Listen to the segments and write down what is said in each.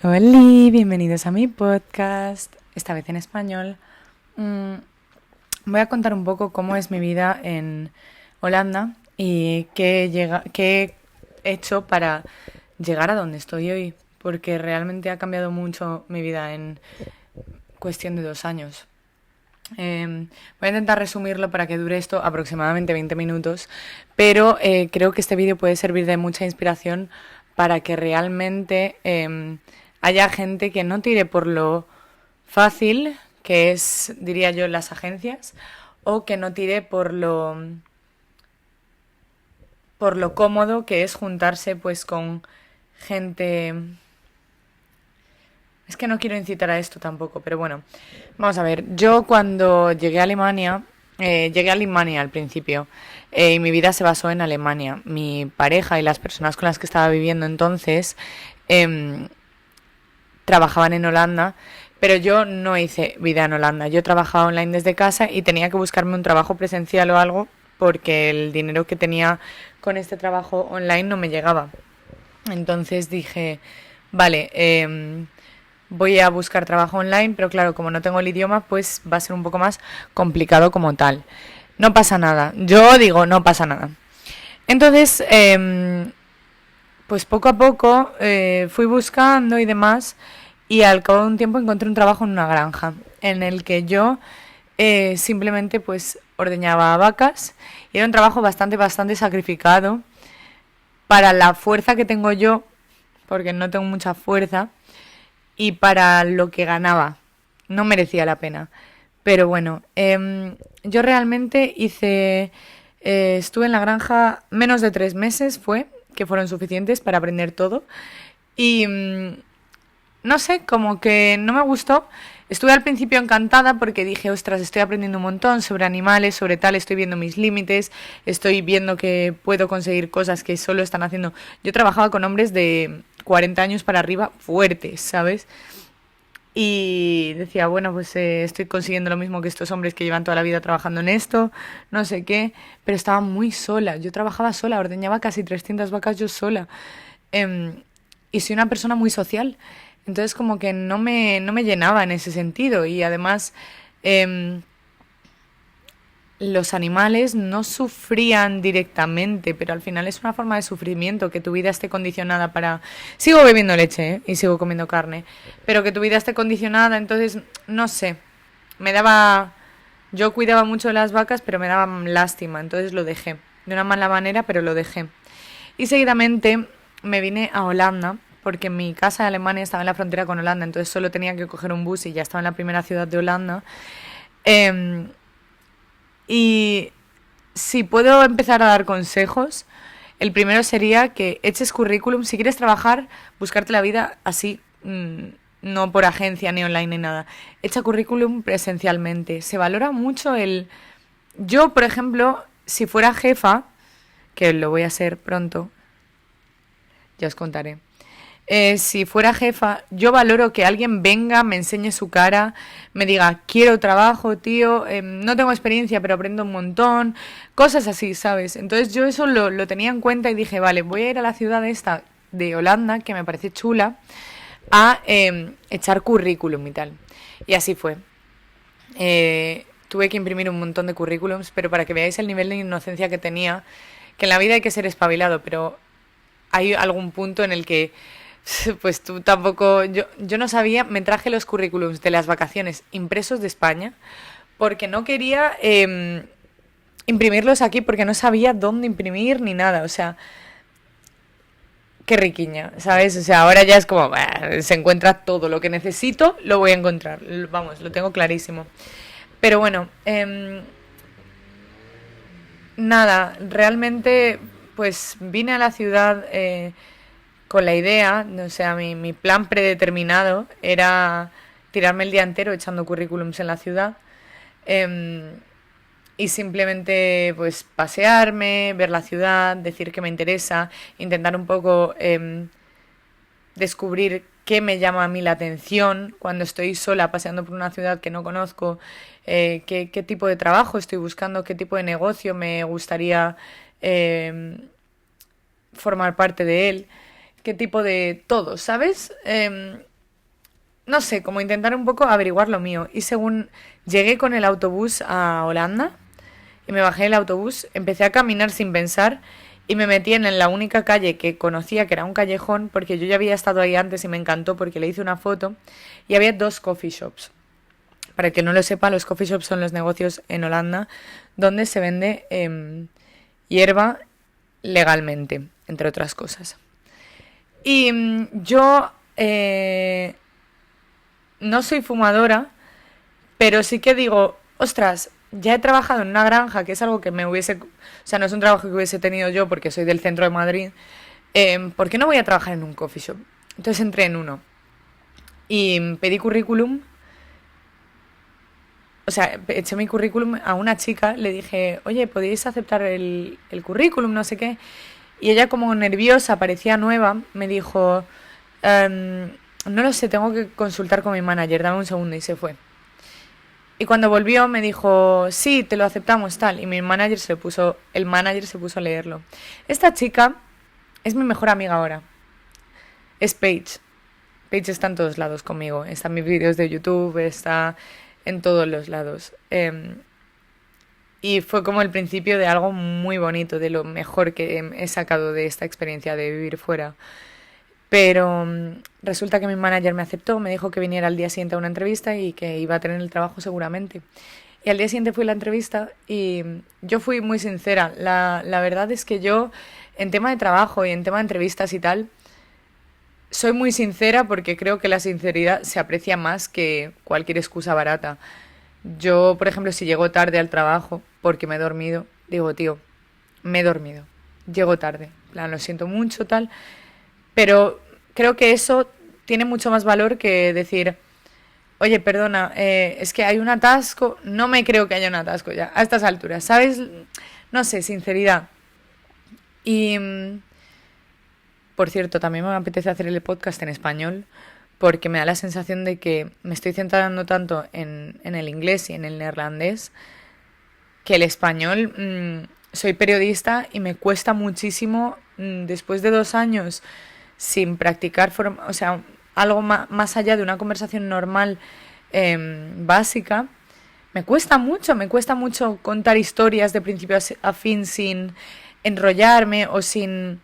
Hola, bienvenidos a mi podcast, esta vez en español. Voy a contar un poco cómo es mi vida en Holanda y qué he hecho para llegar a donde estoy hoy, porque realmente ha cambiado mucho mi vida en cuestión de 2 años. Voy a intentar resumirlo para que dure esto aproximadamente 20 minutos, pero creo que este vídeo puede servir de mucha inspiración para que realmente haya gente que no tire por lo fácil, que es, diría yo, las agencias, o que no tire por lo cómodo que es juntarse pues con gente. Es que no quiero incitar a esto tampoco, pero bueno, vamos a ver. Yo cuando llegué a Alemania al principio, y mi vida se basó en Alemania. Mi pareja y las personas con las que estaba viviendo entonces em, trabajaban en Holanda, pero yo no hice vida en Holanda. Yo trabajaba online desde casa y tenía que buscarme un trabajo presencial o algo porque el dinero que tenía con este trabajo online no me llegaba. Entonces dije, vale, voy a buscar trabajo online, pero claro, como no tengo el idioma, pues va a ser un poco más complicado como tal. No pasa nada. Yo digo, no pasa nada. Entonces, pues poco a poco fui buscando y demás, y al cabo de un tiempo encontré un trabajo en una granja, en el que yo simplemente pues ordeñaba vacas, y era un trabajo bastante sacrificado para la fuerza que tengo yo, porque no tengo mucha fuerza, y para lo que ganaba. No merecía la pena. Pero bueno, yo realmente estuve en la granja menos de 3 meses, que fueron suficientes para aprender todo. Y no sé, como que no me gustó. Estuve al principio encantada porque dije, ostras, estoy aprendiendo un montón sobre animales, sobre tal, estoy viendo mis límites, estoy viendo que puedo conseguir cosas que solo están haciendo. Yo trabajaba con hombres de 40 años para arriba fuertes, ¿sabes? Y decía, bueno, pues estoy consiguiendo lo mismo que estos hombres que llevan toda la vida trabajando en esto, no sé qué, pero estaba muy sola. Yo trabajaba sola, ordeñaba casi 300 vacas yo sola. Em, y soy una persona muy social. Entonces como que no me llenaba en ese sentido. Y además em, los animales no sufrían directamente, pero al final es una forma de sufrimiento, que tu vida esté condicionada para... Sigo bebiendo leche, ¿eh? Y sigo comiendo carne, pero que tu vida esté condicionada, entonces, no sé, me daba... Yo cuidaba mucho de las vacas, pero me daba lástima, entonces lo dejé. De una mala manera, pero lo dejé. Y seguidamente me vine a Holanda, porque mi casa de Alemania estaba en la frontera con Holanda, entonces solo tenía que coger un bus y ya estaba en la primera ciudad de Holanda. Eh, y si puedo empezar a dar consejos, el primero sería que eches currículum. Si quieres trabajar, buscarte la vida así, no por agencia ni online ni nada. Echa currículum presencialmente. Se valora mucho el... Yo, por ejemplo, si fuera jefa, que lo voy a ser pronto, ya os contaré. Si fuera jefa, yo valoro que alguien venga, me enseñe su cara, me diga, quiero trabajo, tío, no tengo experiencia, pero aprendo un montón, cosas así, ¿sabes? Entonces yo eso lo tenía en cuenta y dije, vale, voy a ir a la ciudad esta de Holanda, que me parece chula, a echar currículum y tal. Y así fue. Tuve que imprimir un montón de currículums, pero para que veáis el nivel de inocencia que tenía, que en la vida hay que ser espabilado, pero hay algún punto en el que pues tú tampoco, yo no sabía, me traje los currículums de las vacaciones impresos de España porque no quería imprimirlos aquí porque no sabía dónde imprimir ni nada, o sea, qué riquiña, ¿sabes? O sea, ahora ya es como, bah, se encuentra todo lo que necesito, lo voy a encontrar, vamos, lo tengo clarísimo. Pero bueno, nada, realmente pues vine a la ciudad con la idea, o sea, mi plan predeterminado era tirarme el día entero echando currículums en la ciudad, eh, y simplemente pues pasearme, ver la ciudad, decir que me interesa, intentar un poco descubrir qué me llama a mí la atención cuando estoy sola paseando por una ciudad que no conozco, qué tipo de trabajo estoy buscando, qué tipo de negocio me gustaría eh, formar parte de él, qué tipo de todo, ¿sabes? no sé, como intentar un poco averiguar lo mío. Y según llegué con el autobús a Holanda y me bajé del autobús, empecé a caminar sin pensar y me metí en la única calle que conocía, que era un callejón, porque yo ya había estado ahí antes y me encantó porque le hice una foto y había 2 coffee shops. Para el que no lo sepa, los coffee shops son los negocios en Holanda donde se vende hierba legalmente, entre otras cosas. Y yo no soy fumadora, pero sí que digo, ostras, ya he trabajado en una granja, que es algo que me hubiese... O sea, no es un trabajo que hubiese tenido yo porque soy del centro de Madrid. ¿Por qué no voy a trabajar en un coffee shop? Entonces entré en uno y pedí currículum. O sea, eché mi currículum a una chica, le dije, oye, ¿podéis aceptar el currículum? No sé qué. Y ella, como nerviosa, parecía nueva, me dijo, no lo sé, tengo que consultar con mi manager, dame un segundo, y se fue. Y cuando volvió me dijo, sí, te lo aceptamos, tal. Y el manager se puso a leerlo. Esta chica es mi mejor amiga ahora. Es Paige. Paige está en todos lados conmigo. Está en mis vídeos de YouTube, está en todos los lados. Y fue como el principio de algo muy bonito, de lo mejor que he sacado de esta experiencia de vivir fuera. Pero resulta que mi manager me aceptó, me dijo que viniera al día siguiente a una entrevista y que iba a tener el trabajo seguramente. Y al día siguiente fui a la entrevista y yo fui muy sincera. La verdad es que yo, en tema de trabajo y en tema de entrevistas y tal, soy muy sincera porque creo que la sinceridad se aprecia más que cualquier excusa barata. Yo, por ejemplo, si llego tarde al trabajo porque me he dormido, digo, tío, me he dormido, llego tarde. En plan, lo siento mucho, tal. Pero creo que eso tiene mucho más valor que decir, oye, perdona, es que hay un atasco. No me creo que haya un atasco ya, a estas alturas, ¿sabes? No sé, sinceridad. Y, por cierto, también me apetece hacer el podcast en español porque me da la sensación de que me estoy centrando tanto en el inglés y en el neerlandés que el español, soy periodista y me cuesta muchísimo, después de 2 años sin practicar, o sea, algo más allá de una conversación normal, básica, me cuesta mucho contar historias de principio a fin sin enrollarme o sin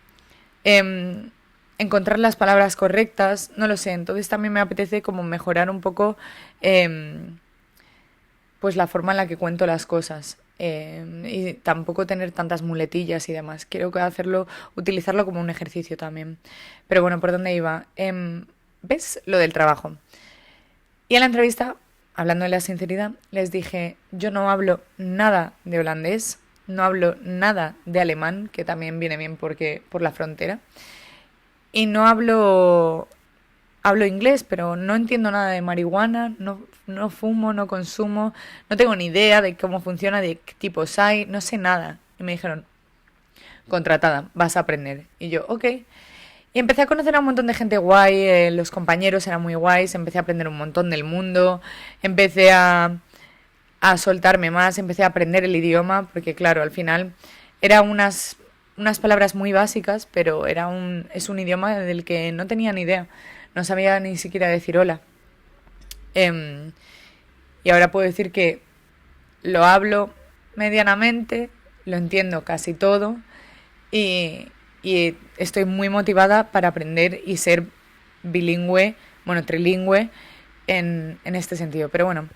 encontrar las palabras correctas, no lo sé, entonces también me apetece como mejorar un poco pues la forma en la que cuento las cosas. Y tampoco tener tantas muletillas y demás. Quiero utilizarlo como un ejercicio también. Pero bueno, ¿por dónde iba? ¿Ves? Lo del trabajo. Y en la entrevista, hablando de la sinceridad, les dije, yo no hablo nada de holandés, no hablo nada de alemán, que también viene bien porque por la frontera, y no hablo inglés, pero no entiendo nada de marihuana, no fumo, no consumo, no tengo ni idea de cómo funciona, de qué tipos hay, no sé nada. Y me dijeron, contratada, vas a aprender. Y yo, ok. Y empecé a conocer a un montón de gente guay, los compañeros eran muy guays, empecé a aprender un montón del mundo, empecé a soltarme más, empecé a aprender el idioma, porque claro, al final eran unas palabras muy básicas, pero es un idioma del que no tenía ni idea. No sabía ni siquiera decir hola. Y ahora puedo decir que lo hablo medianamente, lo entiendo casi todo y estoy muy motivada para aprender y ser bilingüe, bueno, trilingüe en este sentido. Pero bueno,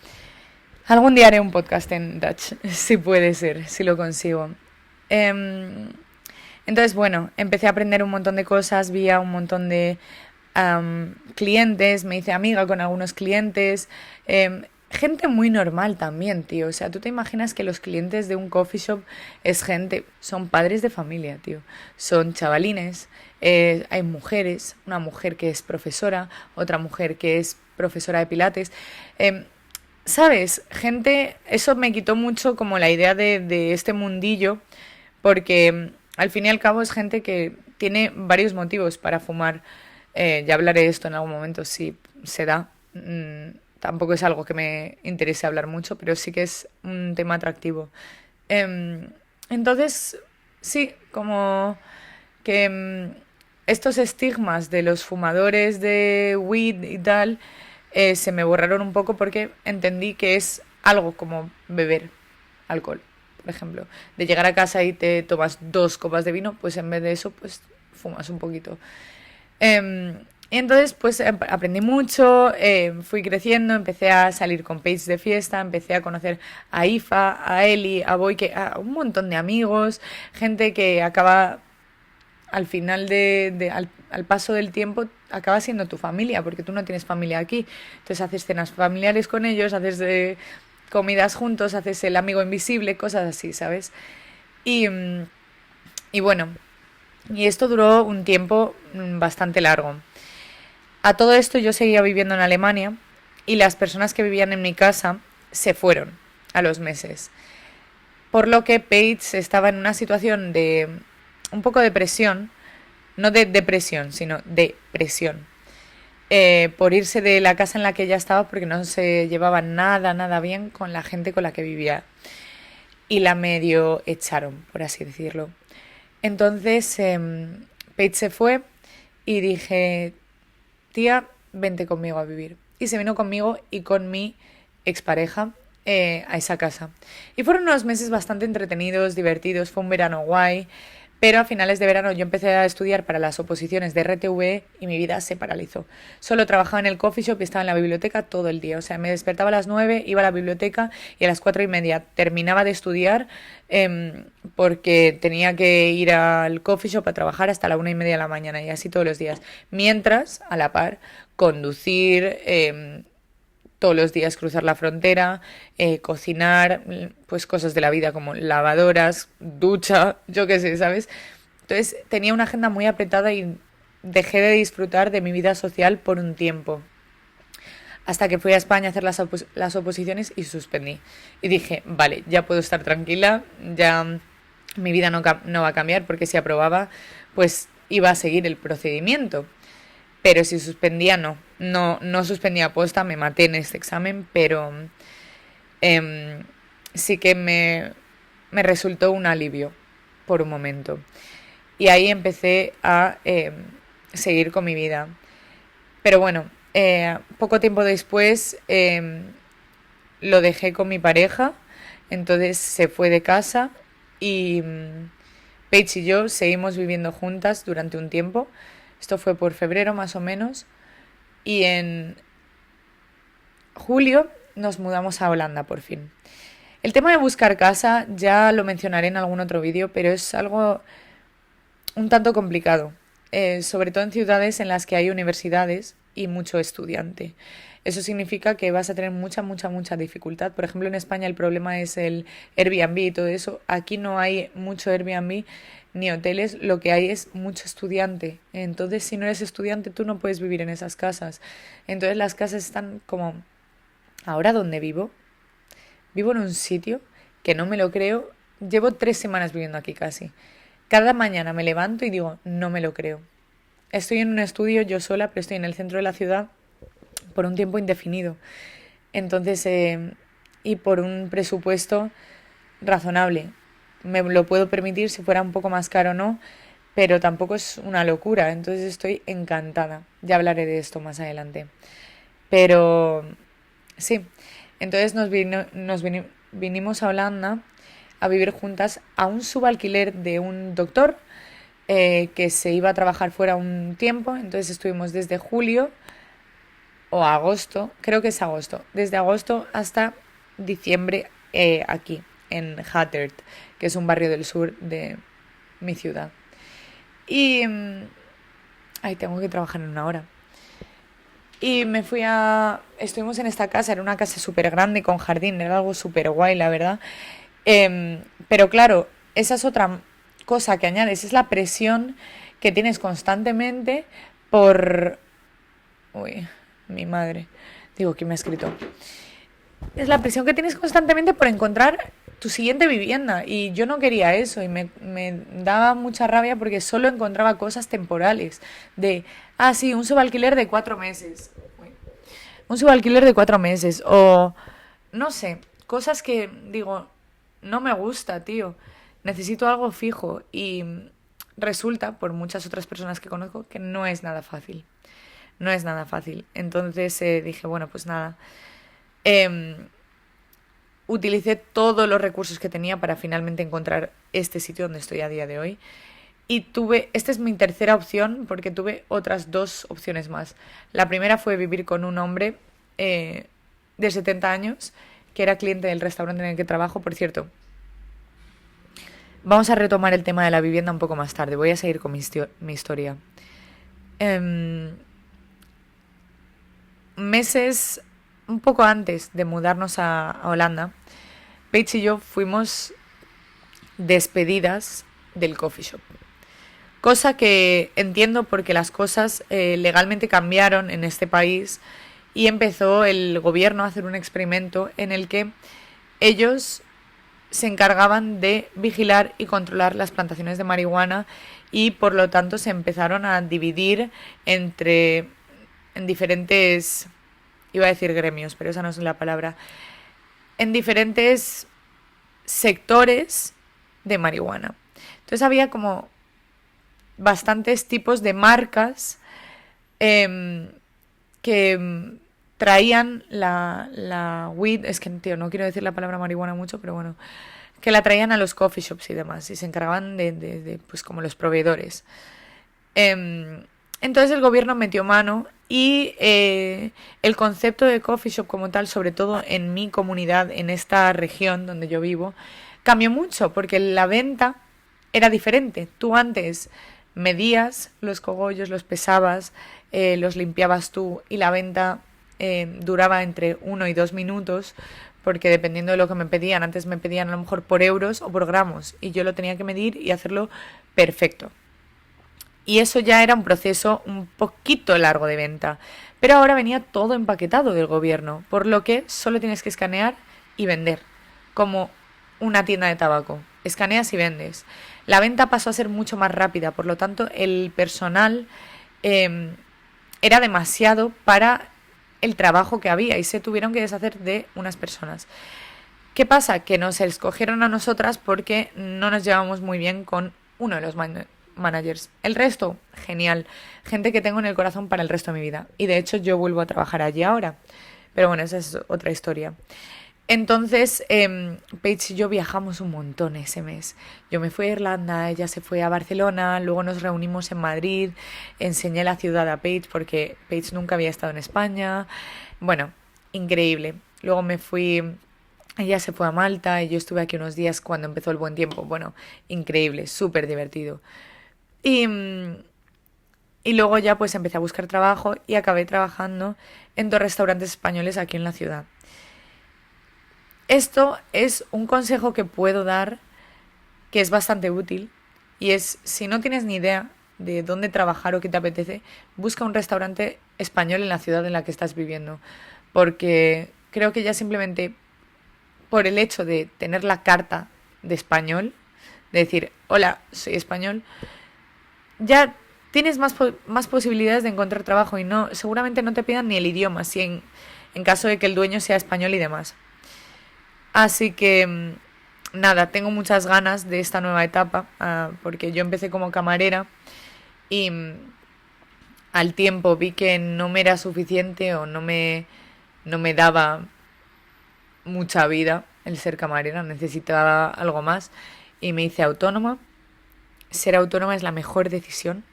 algún día haré un podcast en Dutch, si puede ser, si lo consigo. Entonces, bueno, empecé a aprender un montón de cosas, vi a un montón de clientes, me hice amiga con algunos clientes, gente muy normal también, tío. O sea, tú te imaginas que los clientes de un coffee shop son padres de familia, tío. Son chavalines, hay mujeres, una mujer que es profesora, otra mujer que es profesora de pilates. ¿Sabes? Eso me quitó mucho como la idea de este mundillo, porque al fin y al cabo es gente que tiene varios motivos para fumar. Ya hablaré de esto en algún momento si se da. Tampoco es algo que me interese hablar mucho, pero sí que es un tema atractivo. Entonces, sí, como que estos estigmas de los fumadores de weed y tal, se me borraron un poco porque entendí que es algo como beber alcohol, por ejemplo. De llegar a casa y te tomas 2 copas de vino, pues en vez de eso, pues fumas un poquito. Y entonces pues aprendí mucho, fui creciendo, empecé a salir con Paige de fiesta, empecé a conocer a Ifa, a Eli, a Boyke, a un montón de amigos, gente que acaba al final al paso del tiempo acaba siendo tu familia, porque tú no tienes familia aquí. Entonces haces cenas familiares con ellos, haces comidas juntos, haces el amigo invisible, cosas así, ¿sabes? Y, y bueno, y esto duró un tiempo bastante largo. A todo esto yo seguía viviendo en Alemania y las personas que vivían en mi casa se fueron a los meses. Por lo que Paige estaba en una situación de un poco de presión, no de depresión, sino de presión, por irse de la casa en la que ella estaba porque no se llevaba nada bien con la gente con la que vivía. Y la medio echaron, por así decirlo. Entonces Paige se fue y dije, tía, vente conmigo a vivir. Y se vino conmigo y con mi expareja a esa casa. Y fueron unos meses bastante entretenidos, divertidos, fue un verano guay, pero a finales de verano yo empecé a estudiar para las oposiciones de RTV y mi vida se paralizó. Solo trabajaba en el coffee shop y estaba en la biblioteca todo el día. O sea, me despertaba a las 9, iba a la biblioteca y a las 4:30 terminaba de estudiar porque tenía que ir al coffee shop a trabajar hasta la 1:30 de la mañana y así todos los días. Mientras, a la par, conducir, todos los días cruzar la frontera, cocinar, pues cosas de la vida como lavadoras, ducha, yo qué sé, ¿sabes? Entonces tenía una agenda muy apretada y dejé de disfrutar de mi vida social por un tiempo. Hasta que fui a España a hacer las oposiciones y suspendí. Y dije, vale, ya puedo estar tranquila, ya mi vida no va a cambiar porque si aprobaba, pues iba a seguir el procedimiento. Pero si suspendía, no suspendía aposta, me maté en este examen, pero em, sí que me resultó un alivio por un momento. Y ahí empecé a seguir con mi vida. Pero bueno, poco tiempo después lo dejé con mi pareja, entonces se fue de casa y Paige y yo seguimos viviendo juntas durante un tiempo. Esto fue por febrero más o menos. Y en julio nos mudamos a Holanda por fin. El tema de buscar casa ya lo mencionaré en algún otro vídeo, pero es algo un tanto complicado, sobre todo en ciudades en las que hay universidades y mucho estudiante. Eso significa que vas a tener mucha dificultad. Por ejemplo, en España el problema es el Airbnb y todo eso. Aquí no hay mucho Airbnb ni hoteles, lo que hay es mucho estudiante. Entonces, si no eres estudiante, tú no puedes vivir en esas casas. Entonces, las casas están como... Ahora donde vivo en un sitio que no me lo creo. Llevo 3 semanas viviendo aquí casi. Cada mañana me levanto y digo, no me lo creo. Estoy en un estudio yo sola, pero estoy en el centro de la ciudad por un tiempo indefinido. Entonces, y por un presupuesto razonable. Me lo puedo permitir si fuera un poco más caro o no, pero tampoco es una locura. Entonces estoy encantada. Ya hablaré de esto más adelante. Pero sí, entonces vinimos a Holanda a vivir juntas a un subalquiler de un doctor que se iba a trabajar fuera un tiempo. Entonces estuvimos desde julio o agosto, creo que es agosto, desde agosto hasta diciembre aquí, en Hattert, que es un barrio del sur de mi ciudad. Y... ay, tengo que trabajar en una hora. Y estuvimos en esta casa, era una casa súper grande con jardín, era algo súper guay, la verdad. Pero claro, esa es otra cosa que añades, es la presión que tienes constantemente por... Uy, mi madre. Digo, ¿quién me ha escrito? Es la presión que tienes constantemente por encontrar tu siguiente vivienda. Y yo no quería eso y me daba mucha rabia porque solo encontraba cosas temporales. Sí, un subalquiler de 4 meses. Un subalquiler de 4 meses. O, no sé, cosas que digo, no me gusta, tío. Necesito algo fijo. Y resulta, por muchas otras personas que conozco, que no es nada fácil. no es nada fácil. Entonces dije, bueno, pues nada. Em, Utilicé todos los recursos que tenía para finalmente encontrar este sitio donde estoy a día de hoy. Y esta es mi tercera opción porque tuve otras dos opciones más. La primera fue vivir con un hombre de 70 años que era cliente del restaurante en el que trabajo. Por cierto, vamos a retomar el tema de la vivienda un poco más tarde. Voy a seguir con mi historia. Meses un poco antes de mudarnos a Holanda, Paige y yo fuimos despedidas del coffee shop. Cosa que entiendo porque las cosas legalmente cambiaron en este país y empezó el gobierno a hacer un experimento en el que ellos se encargaban de vigilar y controlar las plantaciones de marihuana y por lo tanto se empezaron a dividir en diferentes, iba a decir gremios, pero esa no es la palabra, en diferentes sectores de marihuana. Entonces había como bastantes tipos de marcas que traían la weed, es que tío, no quiero decir la palabra marihuana mucho, pero bueno, que la traían a los coffee shops y demás, y se encargaban de pues como los proveedores. Entonces el gobierno metió mano y el concepto de coffee shop como tal, sobre todo en mi comunidad, en esta región donde yo vivo, cambió mucho porque la venta era diferente. Tú antes medías los cogollos, los pesabas, los limpiabas tú y la venta duraba entre 1 y 2 minutos porque dependiendo de lo que me pedían, antes me pedían a lo mejor por euros o por gramos y yo lo tenía que medir y hacerlo perfecto. Y eso ya era un proceso un poquito largo de venta. Pero ahora venía todo empaquetado del gobierno, por lo que solo tienes que escanear y vender, como una tienda de tabaco. Escaneas y vendes. La venta pasó a ser mucho más rápida, por lo tanto el personal era demasiado para el trabajo que había y se tuvieron que deshacer de unas personas. ¿Qué pasa? Que nos escogieron a nosotras porque no nos llevamos muy bien con uno de los managers. El resto, genial. Gente que tengo en el corazón para el resto de mi vida. Y de hecho yo vuelvo a trabajar allí ahora. Pero bueno, esa es otra historia. Entonces, Paige y yo viajamos un montón ese mes. Yo me fui a Irlanda, ella se fue a Barcelona, luego nos reunimos en Madrid, enseñé la ciudad a Paige porque Paige nunca había estado en España. Bueno, increíble. Luego ella se fue a Malta y yo estuve aquí unos días cuando empezó el buen tiempo. Bueno, increíble, súper divertido. Y luego ya pues empecé a buscar trabajo y acabé trabajando en 2 restaurantes españoles aquí en la ciudad. Esto es un consejo que puedo dar que es bastante útil y es, si no tienes ni idea de dónde trabajar o qué te apetece, busca un restaurante español en la ciudad en la que estás viviendo, porque creo que ya simplemente por el hecho de tener la carta de español, de decir, hola, soy español, ya tienes más posibilidades de encontrar trabajo y seguramente no te pidan ni el idioma, si en caso de que el dueño sea español y demás. Así que nada, tengo muchas ganas de esta nueva etapa porque yo empecé como camarera y al tiempo vi que no me era suficiente o no me daba mucha vida el ser camarera, necesitaba algo más y me hice autónoma. Ser autónoma es la mejor decisión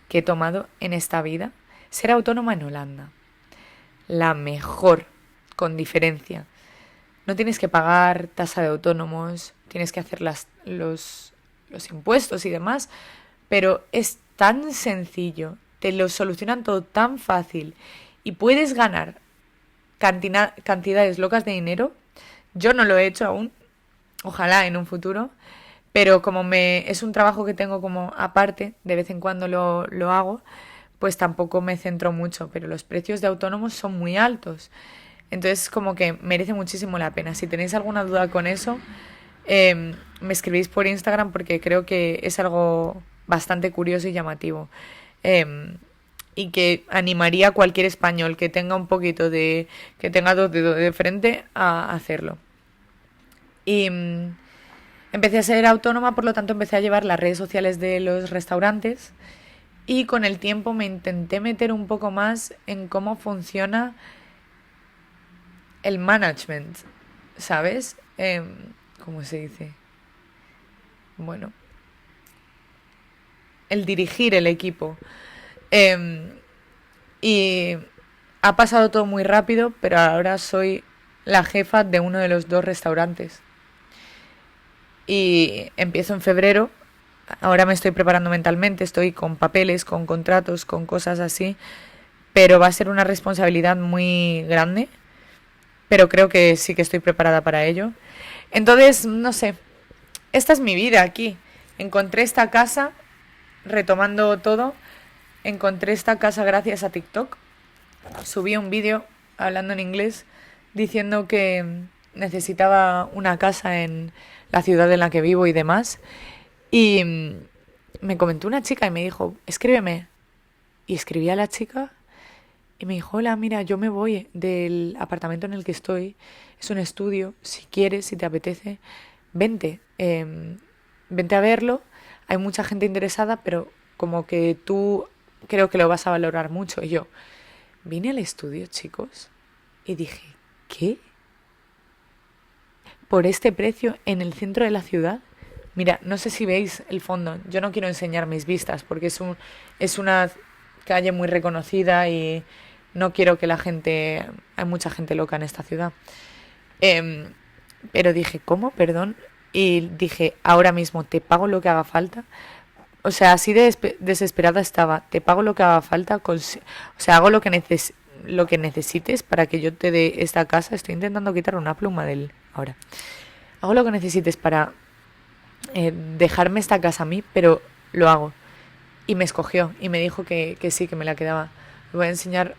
que he tomado en esta vida. Ser autónoma en Holanda, la mejor, con diferencia. No tienes que pagar tasa de autónomos, tienes que hacer los impuestos y demás, pero es tan sencillo, te lo solucionan todo tan fácil y puedes ganar cantidades locas de dinero. Yo no lo he hecho aún, ojalá en un futuro, pero como es un trabajo que tengo como aparte, de vez en cuando lo hago, pues tampoco me centro mucho, pero los precios de autónomos son muy altos. Entonces como que merece muchísimo la pena. Si tenéis alguna duda con eso, me escribís por Instagram porque creo que es algo bastante curioso y llamativo. Y que animaría a cualquier español que tenga un poquito que tenga 2 dedos de frente a hacerlo. Y empecé a ser autónoma, por lo tanto empecé a llevar las redes sociales de los restaurantes y con el tiempo me intenté meter un poco más en cómo funciona el management, ¿sabes? ¿Cómo se dice? Bueno, el dirigir el equipo. Em, y ha pasado todo muy rápido, pero ahora soy la jefa de uno de los dos restaurantes. Y empiezo en febrero. Ahora me estoy preparando mentalmente, estoy con papeles, con contratos, con cosas así, pero va a ser una responsabilidad muy grande, pero creo que sí que estoy preparada para ello. Entonces, no sé, esta es mi vida aquí. Encontré esta casa, retomando todo, encontré esta casa gracias a TikTok. Subí un vídeo hablando en inglés diciendo que necesitaba una casa en la ciudad en la que vivo y demás. Y me comentó una chica y me dijo, escríbeme. Y escribí a la chica y me dijo, hola, mira, yo me voy del apartamento en el que estoy. Es un estudio, si quieres, si te apetece, vente. Vente a verlo. Hay mucha gente interesada, pero como que tú creo que lo vas a valorar mucho. Y yo vine al estudio, chicos, y dije, ¿qué? ¿Por este precio en el centro de la ciudad? Mira, no sé si veis el fondo. Yo no quiero enseñar mis vistas porque es una calle muy reconocida y no quiero que la gente... Hay mucha gente loca en esta ciudad. Em, pero dije, ¿cómo? Perdón. Y dije, ahora mismo te pago lo que haga falta. O sea, así de desesperada estaba. Te pago lo que haga falta. O sea, hago lo que necesites para que yo te dé esta casa. Estoy intentando quitar una pluma del... Ahora. Hago lo que necesites para dejarme esta casa a mí, pero lo hago. Y me escogió y me dijo que sí, que me la quedaba. Le voy a enseñar.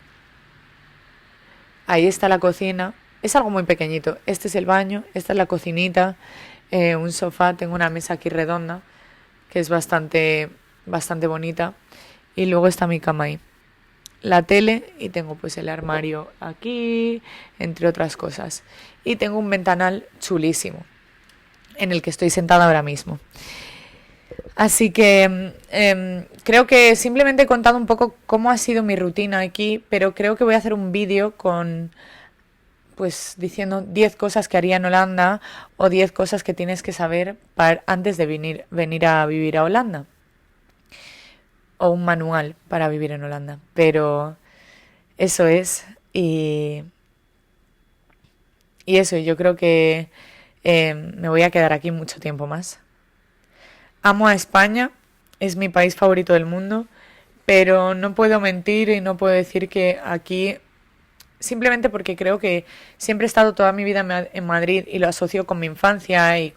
Ahí está la cocina. Es algo muy pequeñito. Este es el baño, esta es la cocinita, un sofá, tengo una mesa aquí redonda, que es bastante bonita. Y luego está mi cama ahí. La tele y tengo pues el armario aquí, entre otras cosas. Y tengo un ventanal chulísimo, en el que estoy sentada ahora mismo. Así que creo que simplemente he contado un poco cómo ha sido mi rutina aquí, pero creo que voy a hacer un vídeo con, pues, diciendo 10 cosas que haría en Holanda o 10 cosas que tienes que saber antes de venir a vivir a Holanda. O un manual para vivir en Holanda. Pero eso es. Y eso, yo creo que me voy a quedar aquí mucho tiempo más. Amo a España, es mi país favorito del mundo, pero no puedo mentir y no puedo decir que aquí, simplemente porque creo que siempre he estado toda mi vida en Madrid y lo asocio con mi infancia y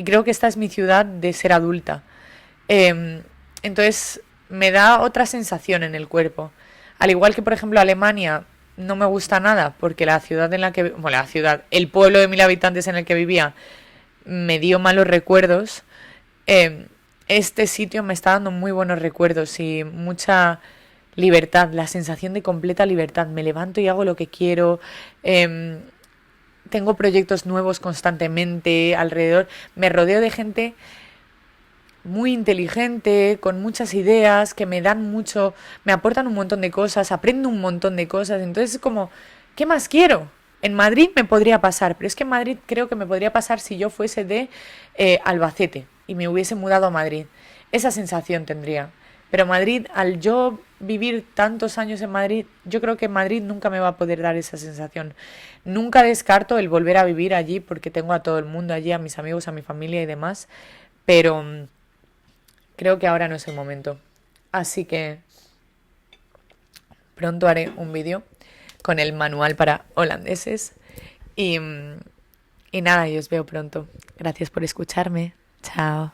creo que esta es mi ciudad de ser adulta. Entonces me da otra sensación en el cuerpo. Al igual que, por ejemplo, Alemania no me gusta nada porque la ciudad en la que, bueno, la ciudad, el pueblo de 1000 habitantes en el que vivía me dio malos recuerdos. Este sitio me está dando muy buenos recuerdos y mucha libertad, la sensación de completa libertad. Me levanto y hago lo que quiero. Tengo proyectos nuevos constantemente alrededor. Me rodeo de gente muy inteligente, con muchas ideas, que me dan mucho, me aportan un montón de cosas, aprendo un montón de cosas. Entonces es como, ¿qué más quiero? En Madrid me podría pasar, pero es que en Madrid creo que me podría pasar si yo fuese de Albacete y me hubiese mudado a Madrid. Esa sensación tendría. Pero Madrid, al yo vivir tantos años en Madrid, yo creo que Madrid nunca me va a poder dar esa sensación. Nunca descarto el volver a vivir allí porque tengo a todo el mundo allí, a mis amigos, a mi familia y demás, pero creo que ahora no es el momento. Así que pronto haré un vídeo con el manual para holandeses y nada, y os veo pronto. Gracias por escucharme. Chao.